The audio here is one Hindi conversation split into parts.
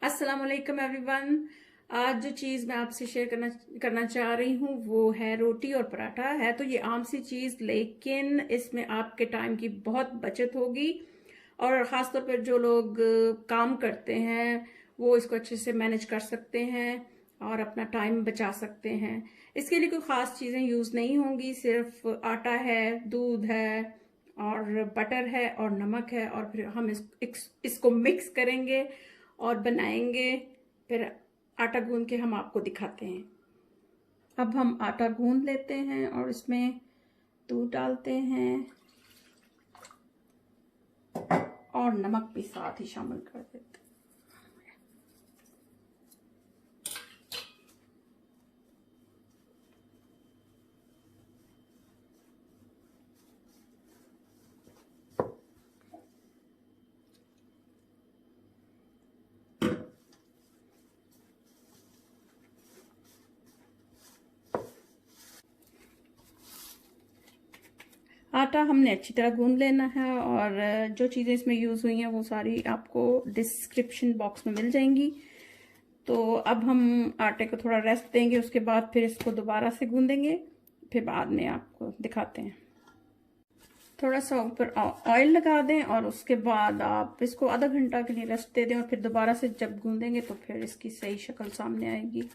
अस्सलाम वालेकुम एवरीवन। आज जो चीज़ मैं आपसे शेयर करना चाह रही हूँ वो है रोटी और पराठा। है तो ये आम सी चीज़, लेकिन इसमें आपके टाइम की बहुत बचत होगी और ख़ास तौर पर जो लोग काम करते हैं वो इसको अच्छे से मैनेज कर सकते हैं और अपना टाइम बचा सकते हैं। इसके लिए कोई ख़ास चीज़ें यूज़ नहीं होंगी, सिर्फ आटा है, दूध है और बटर है और नमक है, और फिर हम इसको मिक्स करेंगे और बनाएंगे। फिर आटा गूंद के हम आपको दिखाते हैं। अब हम आटा गूंद लेते हैं और इसमें दूध डालते हैं और नमक भी साथ ही शामिल कर देते हैं। आटा हमने अच्छी तरह गूंद लेना है और जो चीज़ें इसमें यूज़ हुई हैं वो सारी आपको डिस्क्रिप्शन बॉक्स में मिल जाएंगी। तो अब हम आटे को थोड़ा रेस्ट देंगे, उसके बाद फिर इसको दोबारा से गूंदेंगे, फिर बाद में आपको दिखाते हैं। थोड़ा सा ऊपर ऑयल लगा दें और उसके बाद आप इसको आधा घंटा के लिए रेस्ट दे दें और फिर दोबारा से जब गूंदेंगे तो फिर इसकी सही शक्ल सामने आएगी।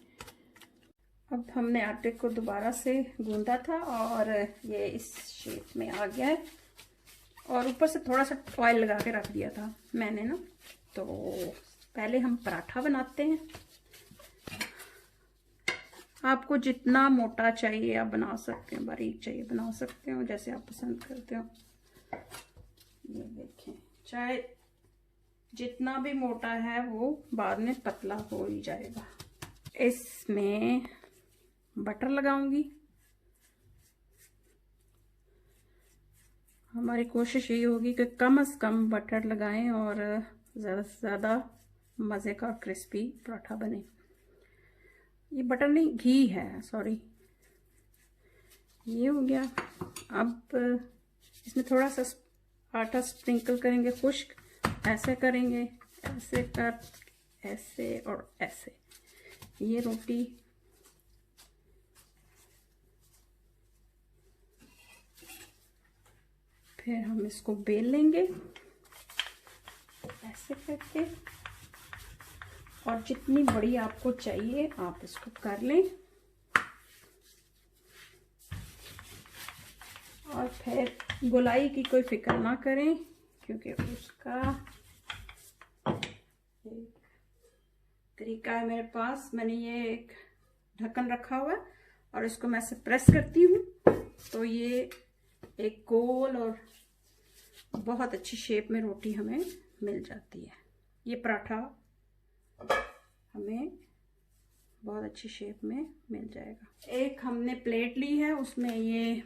अब हमने आटे को दोबारा से गूंदा था और ये इस शेप में आ गया है और ऊपर से थोड़ा सा ऑयल लगा के रख दिया था मैंने ना। तो पहले हम पराठा बनाते हैं। आपको जितना मोटा चाहिए आप बना सकते हैं, बारीक चाहिए बना सकते हो, जैसे आप पसंद करते हो। ये देखें, चाहे जितना भी मोटा है वो बाद में पतला हो ही जाएगा। इसमें बटर लगाऊंगी। हमारी कोशिश यही होगी कि कम से कम बटर लगाएं और ज़्यादा से ज़्यादा मज़े का क्रिस्पी पराठा बने। ये बटर नहीं, घी है, सॉरी। ये हो गया। अब इसमें थोड़ा सा आटा स्प्रिंकल करेंगे, खुश्क ऐसे करेंगे, ऐसे कर, ऐसे और ऐसे। ये रोटी फिर हम इसको बेल लेंगे ऐसे करके, और जितनी बड़ी आपको चाहिए आप इसको कर लें। और फिर गोलाई की कोई फिक्र ना करें, क्योंकि उसका एक तरीका है मेरे पास। मैंने ये एक ढक्कन रखा हुआ है और इसको मैं ऐसे प्रेस करती हूँ तो ये एक गोल और बहुत अच्छी शेप में रोटी हमें मिल जाती है। ये पराठा हमें बहुत अच्छी शेप में मिल जाएगा। एक हमने प्लेट ली है, उसमें ये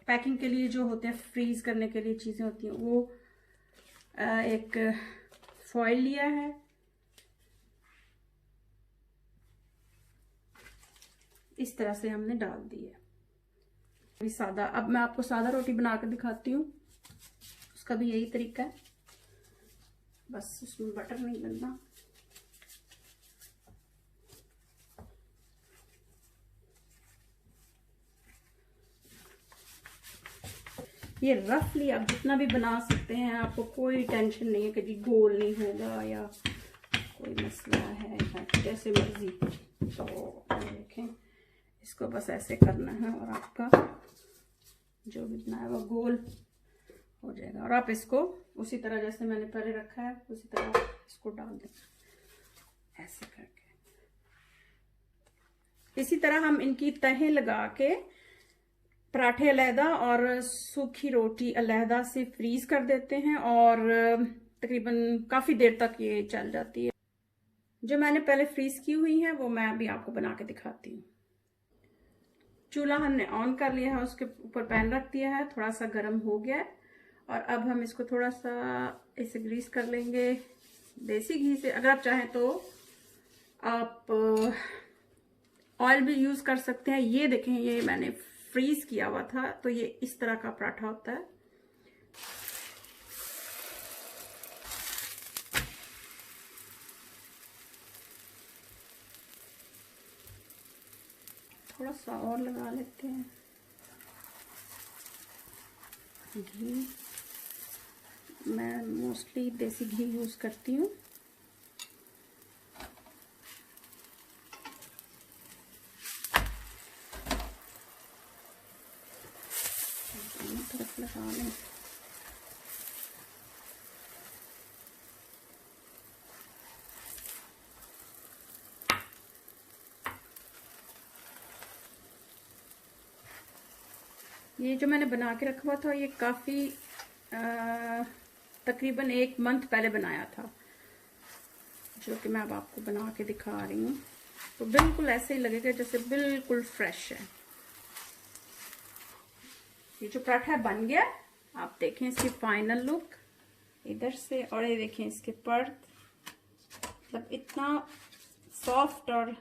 पैकिंग के लिए जो होते हैं, फ्रीज करने के लिए चीज़ें होती हैं, वो एक फॉइल लिया है। इस तरह से हमने डाल दी है। अभी सादा, अब मैं आपको सादा रोटी बना कर दिखाती हूँ। उसका भी यही तरीका है, बस उसमें बटर नहीं डलना। ये रफली आप जितना भी बना सकते हैं, आपको कोई टेंशन नहीं है कि जी गोल नहीं होगा या कोई मसला है, जैसे मर्जी। तो देखें, इसको बस ऐसे करना है और आपका जो भी बनाया वो गोल हो जाएगा। और आप इसको उसी तरह जैसे मैंने पहले रखा है उसी तरह इसको डाल दें ऐसे करके। इसी तरह हम इनकी तहें लगा के पराठे अलहदा और सूखी रोटी अलहदा से फ्रीज कर देते हैं और तकरीबन काफ़ी देर तक ये चल जाती है। जो मैंने पहले फ्रीज की हुई है वो मैं अभी आपको बना के दिखाती हूँ। चूल्हा हमने ऑन कर लिया है, उसके ऊपर पैन रख दिया है, थोड़ा सा गर्म हो गया है और अब हम इसको थोड़ा सा ऐसे ग्रीस कर लेंगे देसी घी से। अगर आप चाहें तो आप ऑयल भी यूज़ कर सकते हैं। ये देखें, ये मैंने फ्रीज किया हुआ था, तो ये इस तरह का पराठा होता है। थोड़ा सा और लगा लेते हैं घी। मैं मोस्टली देसी घी यूज़ करती हूँ। दोनों तरफ लगा लें। ये जो मैंने बना के रखा हुआ था ये काफ़ी तकरीबन 1 मंथ पहले बनाया था, जो कि मैं अब आपको बना के दिखा रही हूँ। तो बिल्कुल ऐसे ही लगेगा जैसे बिल्कुल फ्रेश है। ये जो पराठा बन गया, आप देखें इसकी फाइनल लुक इधर से, और ये देखें इसके पर्थ, मतलब इतना सॉफ्ट और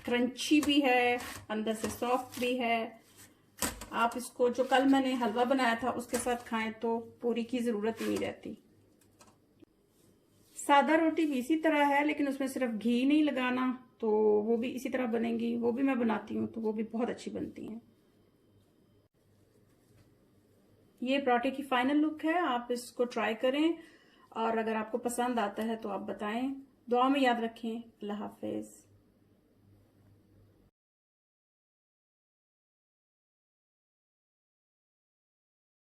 क्रंची भी है, अंदर से सॉफ्ट भी है। आप इसको, जो कल मैंने हलवा बनाया था उसके साथ खाएं तो पूरी की जरूरत ही नहीं रहती। सादा रोटी भी इसी तरह है, लेकिन उसमें सिर्फ घी नहीं लगाना, तो वो भी इसी तरह बनेंगी। वो भी मैं बनाती हूँ तो वो भी बहुत अच्छी बनती हैं। ये पराठे की फाइनल लुक है। आप इसको ट्राई करें और अगर आपको पसंद आता है तो आप बताएं। दुआ में याद रखें। अल्लाह हाफिज।